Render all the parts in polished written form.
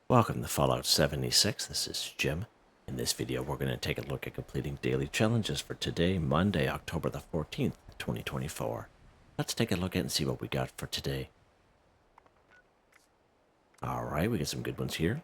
Welcome to Fallout 76. This is Jim. In this video, we're going to take a look at completing daily challenges for today, Monday, October the 14th, 2024. Let's take a look at and see what we got for today. Alright, we got some good ones here.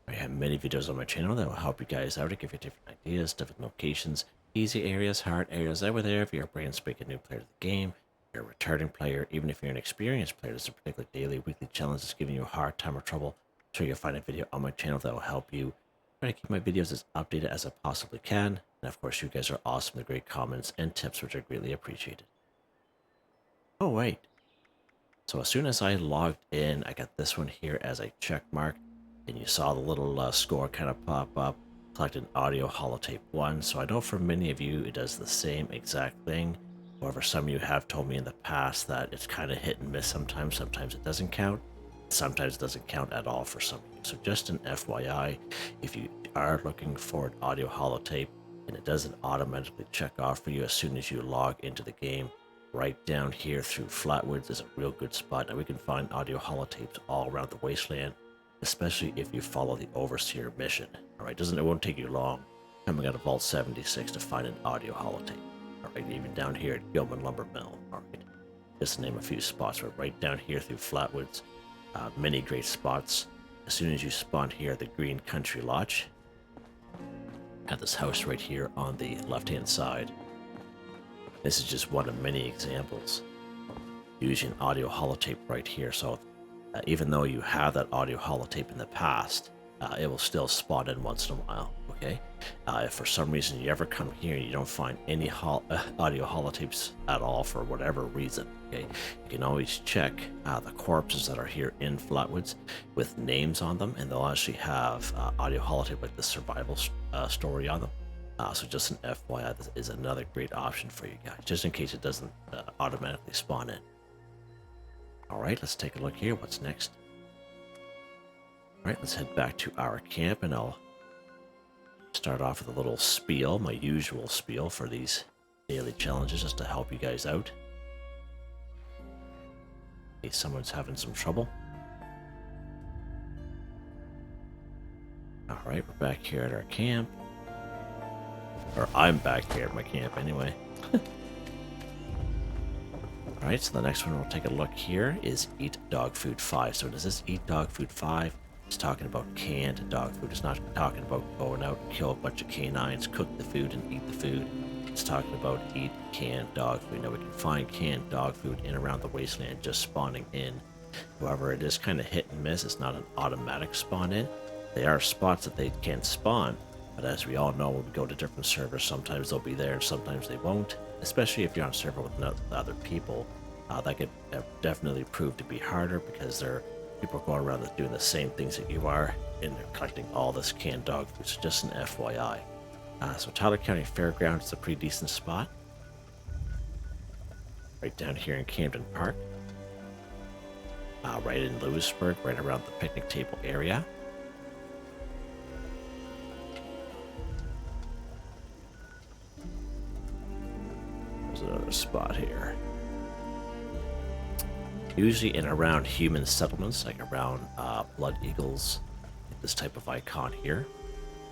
I have many videos on my channel that will help you guys out to give you different ideas, different locations, easy areas, hard areas over there. If you're a brand spanking new player to the game, you're a returning player, even if you're an experienced player, there's a particular daily, weekly challenge that's giving you a hard time or trouble. So you'll find a video on my channel that will help you. Try to keep my videos as updated as I possibly can. And of course, you guys are awesome with great comments and tips, which are greatly appreciated. Oh, wait. So as soon as I logged in, I got this one here as a check mark. And you saw the little score kind of pop up. Collected audio holotape 1. So I know for many of you, it does the same exact thing. However, some of you have told me in the past that it's kind of hit and miss sometimes. Sometimes it doesn't count. Sometimes it doesn't count at all for some of you. So just an FYI, if you are looking for an audio holotape and it doesn't automatically check off for you as soon as you log into the game, right down here through Flatwoods is a real good spot. And we can find audio holotapes all around the wasteland, especially if you follow the Overseer mission. Alright, it won't take you long coming out of Vault 76 to find an audio holotape. Alright, even down here at Gilman Lumber Mill. Alright, just to name a few spots, but right down here through Flatwoods. Many great spots. As soon as you spawn here at the Green Country Lodge, at this house right here on the left-hand side. This is just one of many examples using audio holotape right here. So even though you have that audio holotape in the past, it will still spawn in once in a while. Okay, if for some reason you ever come here and you don't find any audio holotapes at all for whatever reason, okay, you can always check the corpses that are here in Flatwoods with names on them, and they'll actually have audio holotape like the survival story on them. So just an FYI, this is another great option for you guys, just in case it doesn't automatically spawn in. Alright, let's take a look here. What's next? Alright, let's head back to our camp, and I'll start off with a little spiel, my usual spiel for these daily challenges, just to help you guys out in case someone's having some trouble. Alright, we're back here at our camp. Or I'm back here at my camp anyway. Alright, so the next one we'll take a look here is Eat Dog Food 5. So does this Eat Dog Food 5? It's talking about canned dog food. It's not talking about going out and kill a bunch of canines, cook the food, and eat the food. It's talking about eat canned dog food. Now we can find canned dog food in around the wasteland just spawning in. However, it is kind of hit and miss. It's not an automatic spawn in. There are spots that they can spawn, but as we all know, when we go to different servers, sometimes they'll be there and sometimes they won't. Especially if you're on a server with other people, that could definitely prove to be harder because people are going around doing the same things that you are, and they're collecting all this canned dog food. So just an FYI. So Tyler County Fairgrounds is a pretty decent spot. Right down here in Camden Park. Right in Lewisburg, right around the picnic table area. There's another spot here. Usually in around human settlements, like around Blood Eagles, this type of icon here,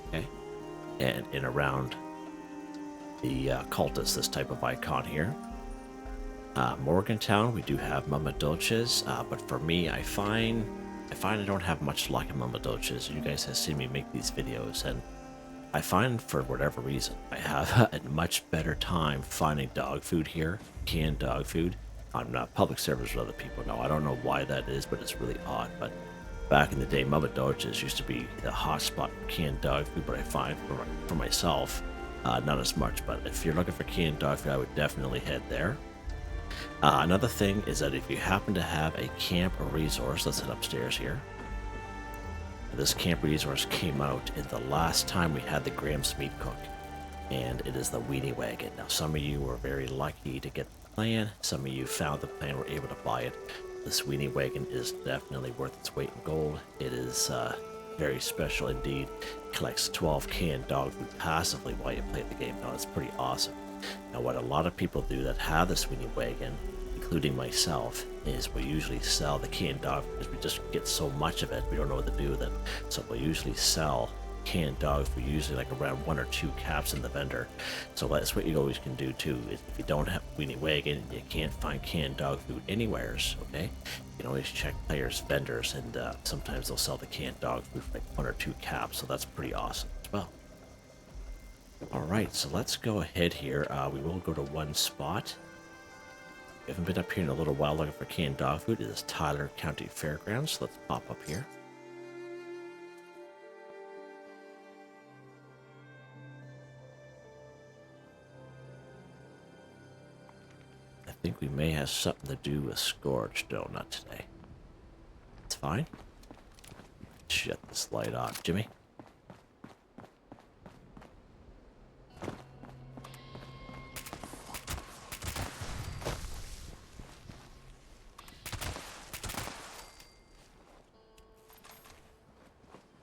okay, and in around the cultists, this type of icon here. Morgantown, we do have Mama Dolces, but for me, I find I don't have much luck in Mama Dolces. You guys have seen me make these videos, and I find for whatever reason I have a much better time finding dog food here, canned dog food. I'm not public servers with other people. No, I don't know why that is, but it's really odd. But back in the day, Mama Dolces used to be the hot spot for canned dog food, but I find for myself, not as much. But if you're looking for canned dog food, I would definitely head there. Another thing is that if you happen to have a camp or resource, let's head upstairs here. This camp resource came out in the last time we had the Graham's Meat Cook, and it is the Weenie Wagon. Now, some of you were very lucky to get plan. Some of you found the plan, were able to buy it. This Weenie Wagon is definitely worth its weight in gold. It is very special indeed. It collects 12 canned dog food passively while you play the game. Now, it's pretty awesome. Now, what a lot of people do that have this Weenie Wagon, you including myself, is we usually sell the canned dog because we just get so much of it, we don't know what to do with it. So we'll usually sell canned dog food, usually like around 1 or 2 caps in the vendor. So that's what you always can do too, is if you don't have a weenie wagon, you can't find canned dog food anywheres, okay? You can always check players' vendors, and sometimes they'll sell the canned dog food for like 1 or 2 caps, so that's pretty awesome as well. Alright, so let's go ahead here. We will go to one spot. We haven't been up here in a little while looking for canned dog food. It is Tyler County Fairgrounds, so let's pop up here. I think we may have something to do with Scourge. No, not today. It's fine. Shut this light off, Jimmy.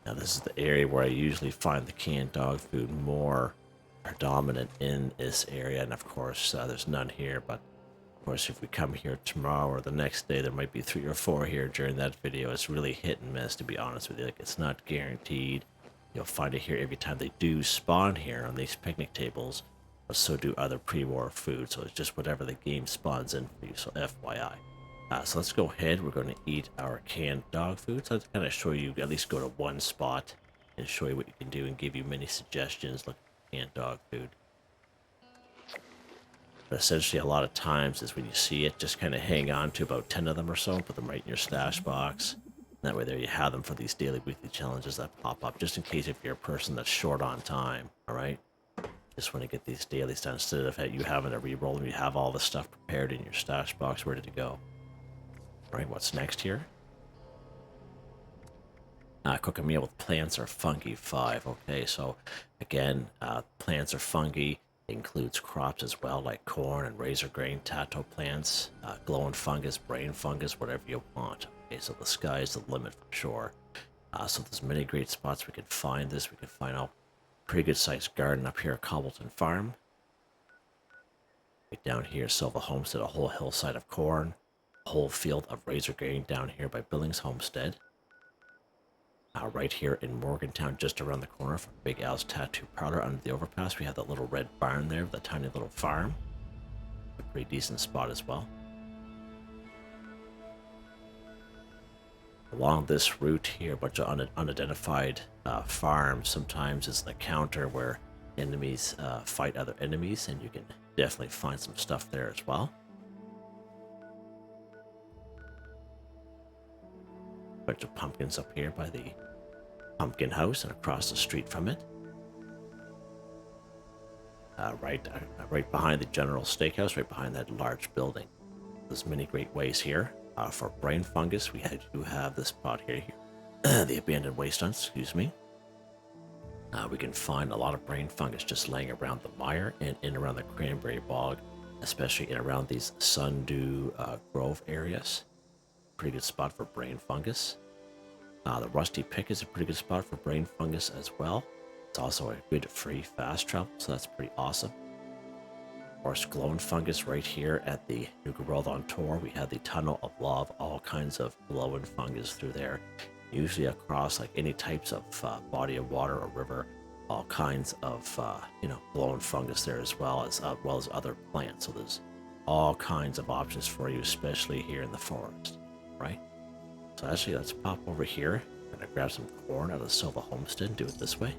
Now this is the area where I usually find the canned dog food more predominant in this area, and of course there's none here, but of course if we come here tomorrow or the next day, there might be 3 or 4 here during that video. It's really hit and miss, to be honest with you. Like, it's not guaranteed you'll find it here every time. They do spawn here on these picnic tables, but so do other pre-war food, so it's just whatever the game spawns in for you, so FYI. So let's go ahead. We're going to eat our canned dog food. So let's kind of show you, at least go to one spot and show you what you can do and give you many suggestions. Look at canned dog food. But essentially, a lot of times is when you see it, just kind of hang on to about 10 of them or so, put them right in your stash box. That way there you have them for these daily, weekly challenges that pop up, just in case if you're a person that's short on time, all right? Just want to get these dailies done instead of you having to re-roll them. You have all the stuff prepared in your stash box ready to go. Right, what's next here? Cook a meal with plants or fungi 5. Okay, so again, plants or fungi includes crops as well, like corn and razor grain, tato plants, glowing fungus, brain fungus, whatever you want. Okay, so the sky is the limit for sure. So there's many great spots we can find this. We can find a pretty good sized garden up here at Cobbleton Farm. Right down here, Silva Homestead, a whole hillside of corn. Whole field of razor grain down here by Billings Homestead. Right here in Morgantown, just around the corner from Big Al's Tattoo Parlor under the overpass, we have that little red barn there with a tiny little farm. A pretty decent spot as well. Along this route here, a bunch of unidentified farms. Sometimes it's an encounter where enemies fight other enemies, and you can definitely find some stuff there as well. Bunch of pumpkins up here by the pumpkin house and across the street from it. Right behind the General Steakhouse, right behind that large building. There's many great ways here. For brain fungus, we do have this spot here, the abandoned wasteland, excuse me. We can find a lot of brain fungus just laying around the mire and in around the cranberry bog, especially in around these Sundew Grove areas. Pretty good spot for brain fungus. The Rusty Pick is a pretty good spot for brain fungus as well. It's also a good free fast travel, so that's pretty awesome. Of course, glowing fungus right here at the Nuka World on tour. We have the Tunnel of Love, all kinds of glowing fungus through there. Usually across like any types of body of water or river, all kinds of glowing fungus there as well as other plants. So there's all kinds of options for you, especially here in the forest. Right? So actually, let's pop over here. I'm gonna grab some corn out of the Silva Homestead and do it this way.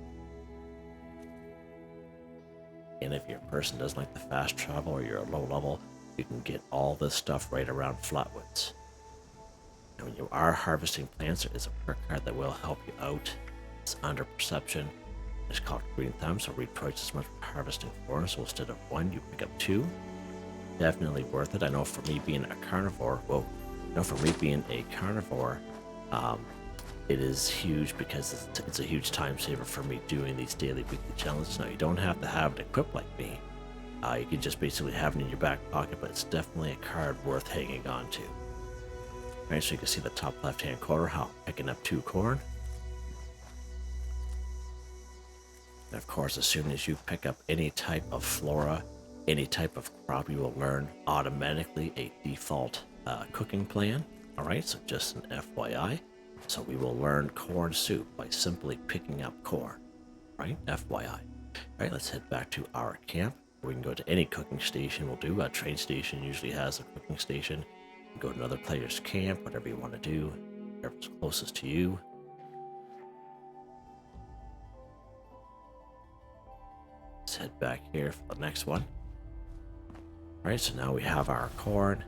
And if you're a person who doesn't like the fast travel or you're a low level, you can get all this stuff right around Flatwoods. And when you are harvesting plants, there is a perk card that will help you out. It's under perception. It's called Green Thumb, so read twice as much for harvesting 4. So instead of 1, you pick up 2. Definitely worth it. I know for me being a carnivore, it is huge because it's a huge time saver for me doing these daily, weekly challenges. Now, you don't have to have it equipped like me. You can just basically have it in your back pocket, but it's definitely a card worth hanging on to. Alright, so you can see the top left-hand corner, how I'm picking up 2 corn. And of course, as soon as you pick up any type of flora any type of crop, you will learn automatically a default cooking plan. All right, so just an FYI. So we will learn corn soup by simply picking up corn, right? FYI. All right, let's head back to our camp. We can go to any cooking station we'll do. A train station usually has a cooking station. Go to another player's camp, whatever you want to do, whatever's closest to you. Let's head back here for the next one. All right, so now we have our corn.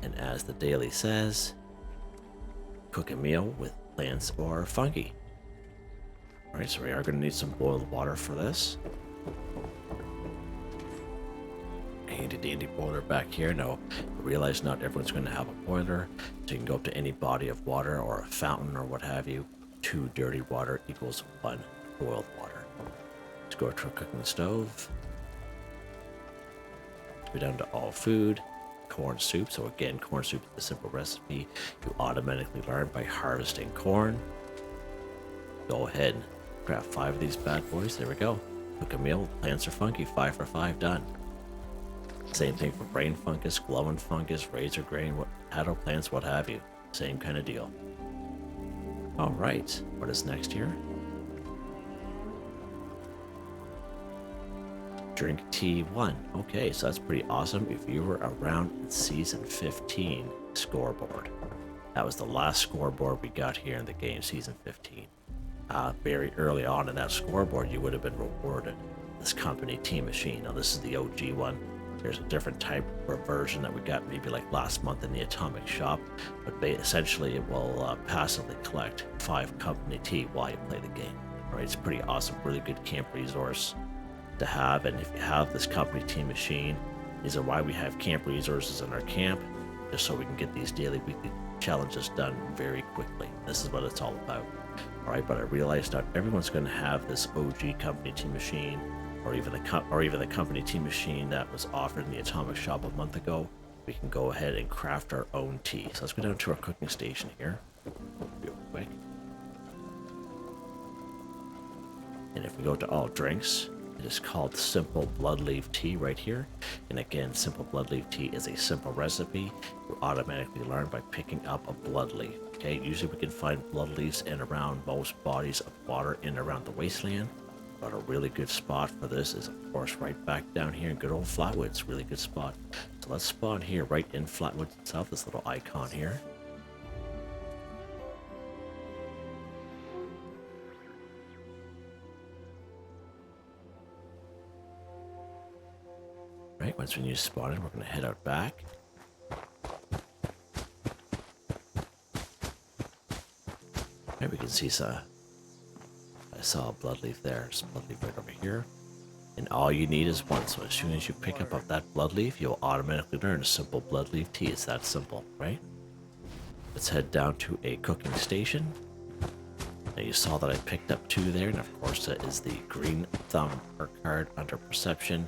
And as the daily says, cook a meal with plants or fungi. All right, so we are going to need some boiled water for this. Handy dandy boiler back here. Now, realize not everyone's going to have a boiler, so you can go up to any body of water or a fountain or what have you. 2 dirty water equals 1 boiled water. Let's go to a cooking stove. Go down to all food. Corn soup. So again, corn soup is a simple recipe you automatically learn by harvesting corn. Go ahead and grab 5 of these bad boys. There we go. Cook a meal with plants or fungi. 5 for 5 done. Same thing for brain fungus, glowing fungus, razor grain, potato plants, what have you. Same kind of deal. All right, what is next here? Drink tea 1. Okay, so that's pretty awesome. If you were around in season 15 scoreboard, that was the last scoreboard we got here in the game, season 15. Very early on in that scoreboard, you would have been rewarded this company tea machine. Now this is the OG one. There's a different type or version that we got maybe like last month in the Atomic Shop, but essentially it will passively collect 5 company tea while you play the game. All right, it's pretty awesome, really good camp resource to have. And if you have this company tea machine, these are why we have camp resources in our camp, just so we can get these daily, weekly challenges done very quickly. This is what it's all about. All right, but I realized not everyone's going to have this OG company tea machine, or even the company tea machine that was offered in the Atomic Shop a month ago. We can go ahead and craft our own tea. So let's go down to our cooking station here real quick. And if we go to all drinks, it is called Simple Bloodleaf Tea right here. And again, Simple Bloodleaf Tea is a simple recipe you automatically learn by picking up a blood leaf. Okay, usually we can find blood leaves in around most bodies of water in around the wasteland. But a really good spot for this is, of course, right back down here in good old Flatwoods. Really good spot. So let's spawn here right in Flatwoods itself, this little icon here. Right, once we need to spawn in, we're going to head out back. Right, we can see I saw a blood leaf there. There's a blood leaf right over here. And all you need is 1. So as soon as you pick up that blood leaf, you'll automatically learn a simple blood leaf tea. It's that simple, right? Let's head down to a cooking station. Now you saw that I picked up 2 there, and of course that is the green thumb card under perception.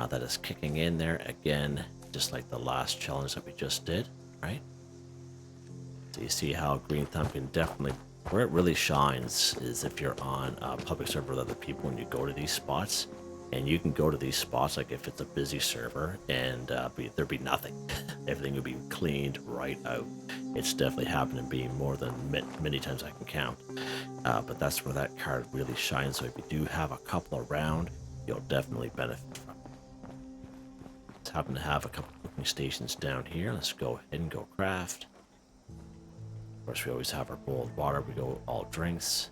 That is kicking in there again, just like the last challenge that we just did, right? So you see how green thumb can definitely, where it really shines is if you're on a public server with other people and you go to these spots, and you can go to these spots like if it's a busy server and there'd be nothing. Everything would be cleaned right out. It's definitely happened to be more than many times I can count. But that's where that card really shines. So if you do have a couple around, you'll definitely benefit from it. Let's happen to have a couple cooking stations down here. Let's go ahead and go craft. Of course, we always have our boiled water. We go all drinks.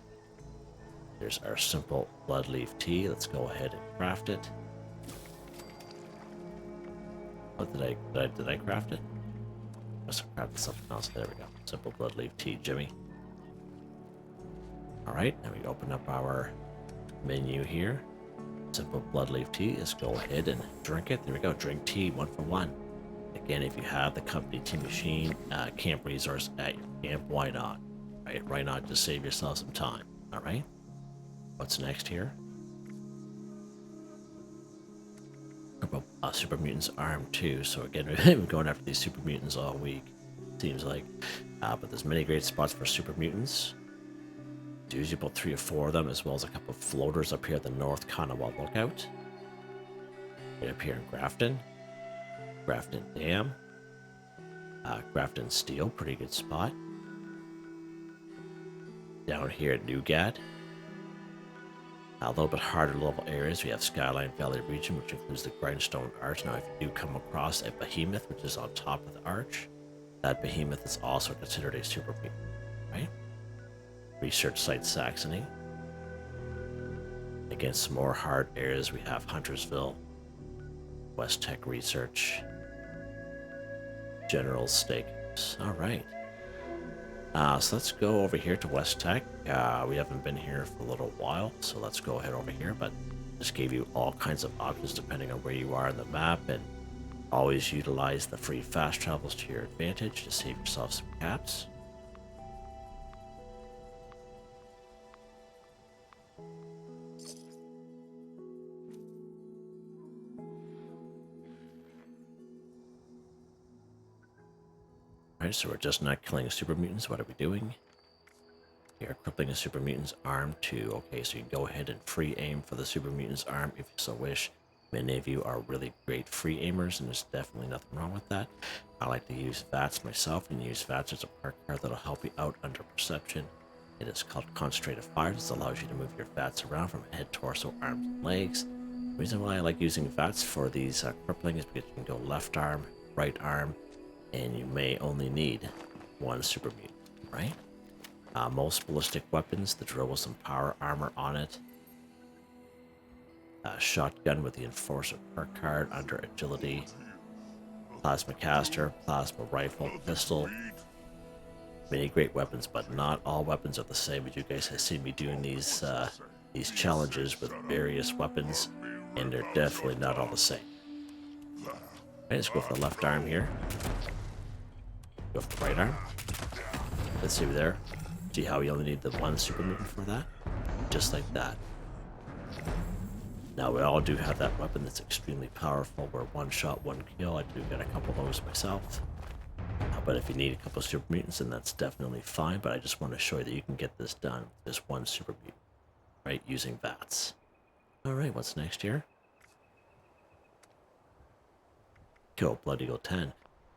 There's our simple blood leaf tea. Let's go ahead and craft it. What did I craft it? Must have crafted something else. There we go. Simple blood leaf tea, Jimmy. All right, now we open up our menu here. Simple blood leaf tea. Let's go ahead and drink it. There we go. Drink tea 1 for 1. Again, if you have the company tea machine camp resource at your camp, why not? Right? Why not just save yourself some time? All right. What's next here? Super Mutants Arm 2. So again, we've been going after these Super Mutants all week, seems like. But there's many great spots for Super Mutants. There's usually about 3 or 4 of them, as well as a couple of floaters up here at the North Kanawha Lookout. Right up here in Grafton. Grafton Dam. Grafton Steel, pretty good spot. Down here at Newgat. A little bit harder level areas, we have Skyline Valley region, which includes the Grindstone Arch. Now, if you do come across a behemoth, which is on top of the arch, that behemoth is also considered a super mutant, right? Research site Saxony. Again, some more hard areas. We have Huntersville, West Tech Research, General Steakhouse. All right. So let's go over here to West Tech. We haven't been here for a little while, so let's go ahead over here. But just gave you all kinds of options depending on where you are in the map, and always utilize the free fast travels to your advantage to save yourself some caps. Alright, so we're just not killing super mutants. What are we doing? We are crippling a super mutant's arm too. Okay, so you can go ahead and free aim for the super mutant's arm if you so wish. Many of you are really great free aimers, and there's definitely nothing wrong with that. I like to use VATS myself, and use VATS as a perk card that'll help you out under perception. It is called Concentrated Fire. This allows you to move your VATS around from head, torso, arms, and legs. The reason why I like using VATS for these crippling is because you can go left arm, right arm, and you may only need one super mutant, right? Most ballistic weapons, the drill with some power armor on it. Shotgun with the Enforcer perk card under agility. Plasma caster, plasma rifle, pistol. Many great weapons, but not all weapons are the same. As you guys have seen me doing these challenges with various weapons, and they're definitely not all the same. Right, let's go for the left arm here. Go for the right arm. Let's see there. See how we only need the one super mutant for that? Just like that. Now we all do have that weapon that's extremely powerful, where one shot, one kill. I do get a couple of those myself. But if you need a couple of super mutants, then that's definitely fine. But I just want to show you that you can get this done with this one super mutant, right? Using VATS. Alright, what's next here? Kill Blood Eagle 10.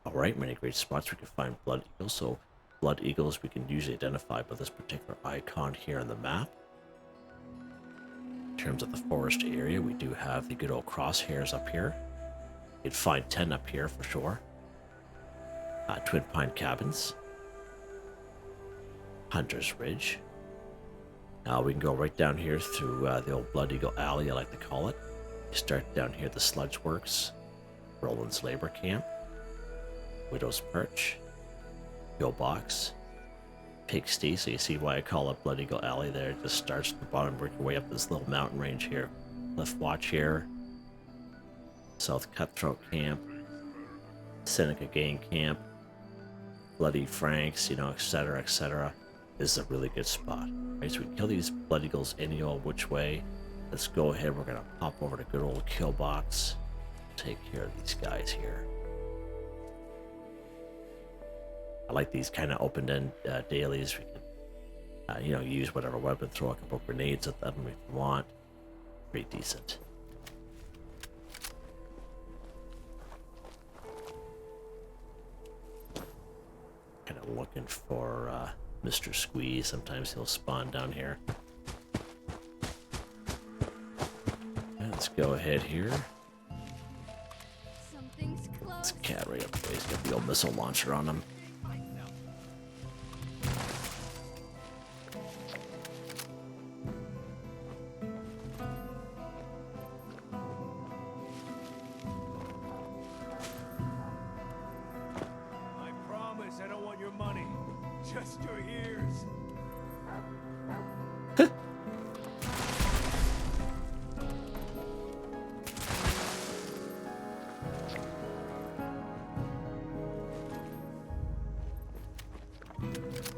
Alright, many great spots we can find Blood Eagles. So Blood Eagles we can usually identify by this particular icon here on the map. In terms of the forest area, we do have the good old crosshairs up here. You'd find 10 up here for sure. Twin Pine Cabins. Hunter's Ridge. Now we can go right down here through the old Blood Eagle Alley, I like to call it. You start down here, the Sludge Works, Roland's Labor Camp, Widow's Perch, Pillbox, Pigsty. So you see why I call it Blood Eagle Alley there. It just starts at the bottom, work your way up this little mountain range here. Cliff Watch here, South Cutthroat Camp, Seneca Gang Camp, Bloody Franks, you know, etc., etc. This is a really good spot. Right, so we can kill these Blood Eagles any old which way. Let's go ahead. We're gonna pop over to good old Killbox. Take care of these guys here. I like these kind of open-end dailies. We can, you know, use whatever weapon, throw a couple grenades at them if you want. Pretty decent. Kind of looking for Mr. Squeeze. Sometimes he'll spawn down here. Let's go ahead here. This cat right up there. He's got the old missile launcher on him. Just your ears.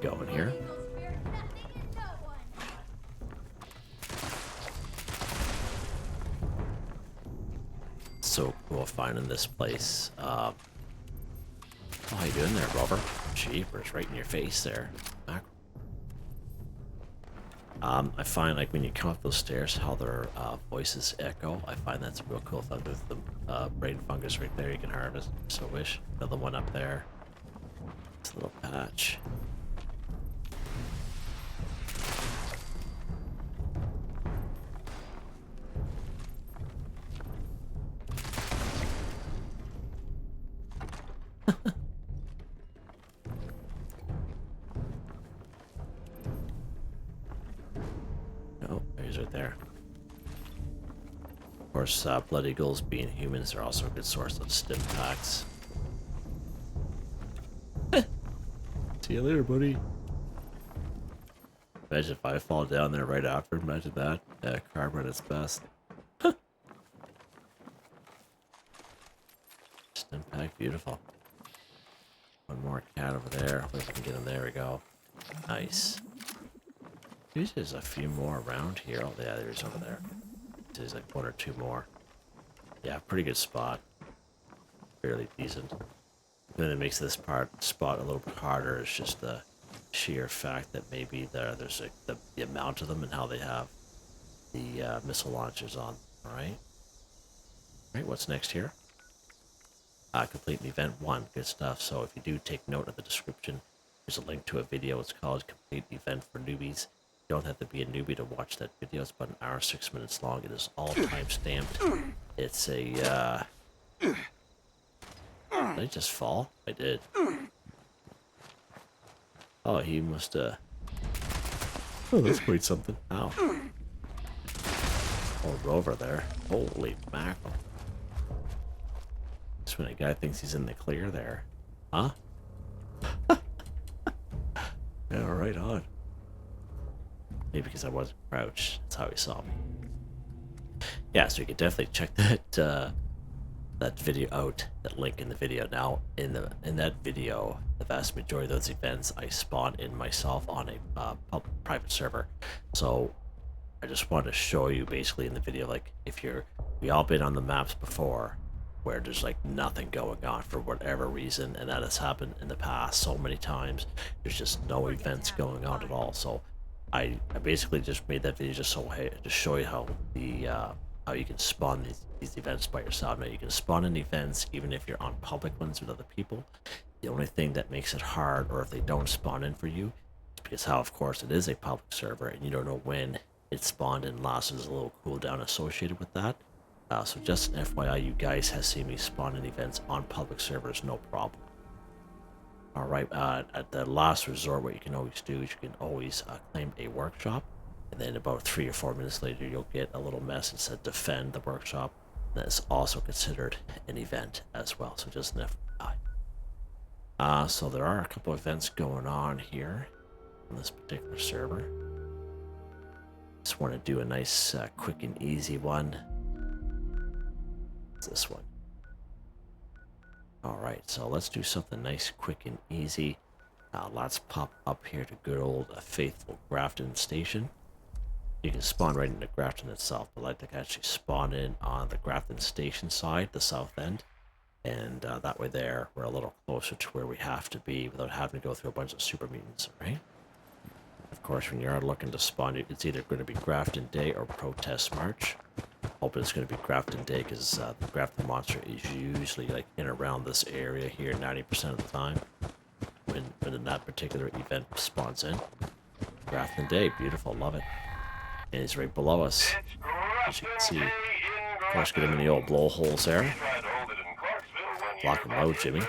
Going here. So cool finding this place. How you doing there, Robert? Jeepers, right in your face there. I find like when you come up those stairs, how their voices echo. I find that's a real cool thing with the brain fungus right there. You can harvest. So wish another one up there. It's a little patch. Oh, he's right there. Of course, blood eagles being humans are also a good source of stim packs. See you later, buddy. Imagine if I fall down there right after. Imagine that. Karma at its best. Stim pack, beautiful. One more cat over there. Hopefully we can get him. There we go. Nice. There's a few more around here. Oh, yeah, there's over there. There's like one or two more. Yeah, pretty good spot. Fairly decent. And then it makes this spot a little bit harder. It's just the sheer fact that maybe there's the amount of them and how they have the missile launchers on. All right. All right. What's next here? Complete event 1. Good stuff. So if you do take note of the description, there's a link to a video. It's called Complete Event for Newbies. You don't have to be a newbie to watch that video. It's about an hour, 6 minutes long. It is all time stamped. It's a did I just fall? I did. Oh, he must oh, that's quite something. Ow. Oh, Rover there. Holy mackerel. Just when a guy thinks he's in the clear there. Huh? Yeah, right on. Maybe because I wasn't crouched. That's how he saw me. Yeah, so you can definitely check that that video out. That link in the video. Now, in that video, the vast majority of those events I spawn in myself on a private server. So I just wanted to show you basically in the video, like we all been on the maps before, where there's like nothing going on for whatever reason, and that has happened in the past so many times. There's just no events going on at all. So I basically just made that video just to show you how how you can spawn these events by yourself. Now you can spawn in events even if you're on public ones with other people. The only thing that makes it hard, or if they don't spawn in for you, is because how, of course, it is a public server and you don't know when it spawned in last. There's a little cooldown associated with that. So just an FYI, you guys have seen me spawn in events on public servers, no problem. Alright, at the last resort, what you can always do is you can always claim a workshop, and then about 3 or 4 minutes later, you'll get a little message that says defend the workshop. That's also considered an event as well, so just an FYI. So there are a couple events going on here on this particular server. Just want to do a nice, quick and easy one. It's this one. Alright, so let's do something nice, quick, and easy. Let's pop up here to good old faithful Grafton Station. You can spawn right into Grafton itself, but I like to actually spawn in on the Grafton Station side, the south end. And that way there, we're a little closer to where we have to be without having to go through a bunch of super mutants, right? Of course, when you're looking to spawn, it's either going to be Grafton Day or Protest March. Hoping it's going to be Grafton Day, because the Grafton monster is usually like in around this area here 90% of the time when that particular event spawns in. Grafton Day, beautiful, love it. And he's right below us, as you can see. Of course, get him in the old blowholes there. Block him low, Jimmy.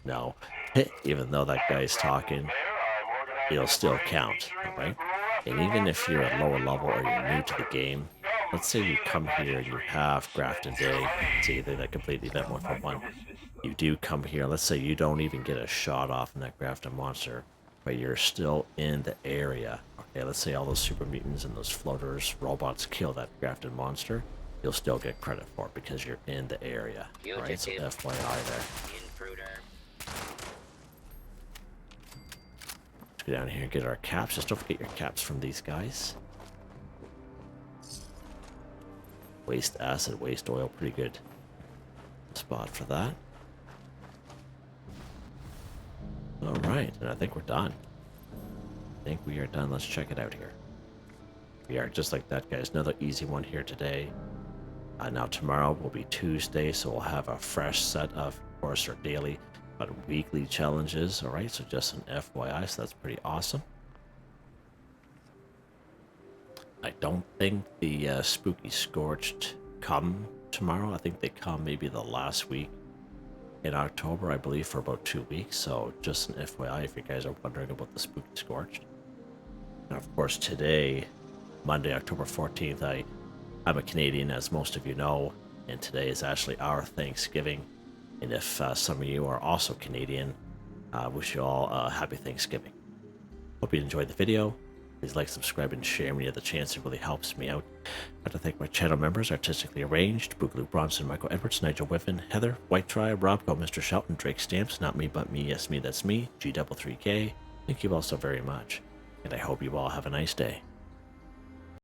No, even though that guy's talking, it'll still count, alright? And even if you're at lower level or you're new to the game, let's say you come here and you have Grafton Day, it's either that complete event 1.1. You do come here, let's say you don't even get a shot off in that Grafton monster, but you're still in the area. Okay, let's say all those super mutants and those floaters, robots kill that Grafton monster, you'll still get credit for it because you're in the area. Alright, so FYI there. Go down here and get our caps. Just don't forget your caps from these guys. Waste acid, waste oil, pretty good spot for that. Alright, and I think we're done. think we are done. Let's check it out here. We are just like that, guys. Another easy one here today. Now tomorrow will be Tuesday, so we'll have a fresh set of course our daily but weekly challenges. All right, so just an FYI, so that's pretty awesome. I don't think the Spooky Scorched come tomorrow. I think they come maybe the last week in October, I believe, for about 2 weeks. So just an FYI if you guys are wondering about the Spooky Scorched. And of course today, Monday, October 14th, I'm a Canadian, as most of you know, and today is actually our Thanksgiving. And if some of you are also Canadian, I wish you all a happy Thanksgiving. Hope you enjoyed the video. Please like, subscribe, and share when you have the chance. It really helps me out. I'd like to thank my channel members, Artistically Arranged, Boogaloo Bronson, Michael Edwards, Nigel Wiffen, Heather, Whitetribe, Robco, Mr. Shelton, Drake Stamps, NotMeButMeYesMeThatsMe, G3K. Thank you all so very much, and I hope you all have a nice day.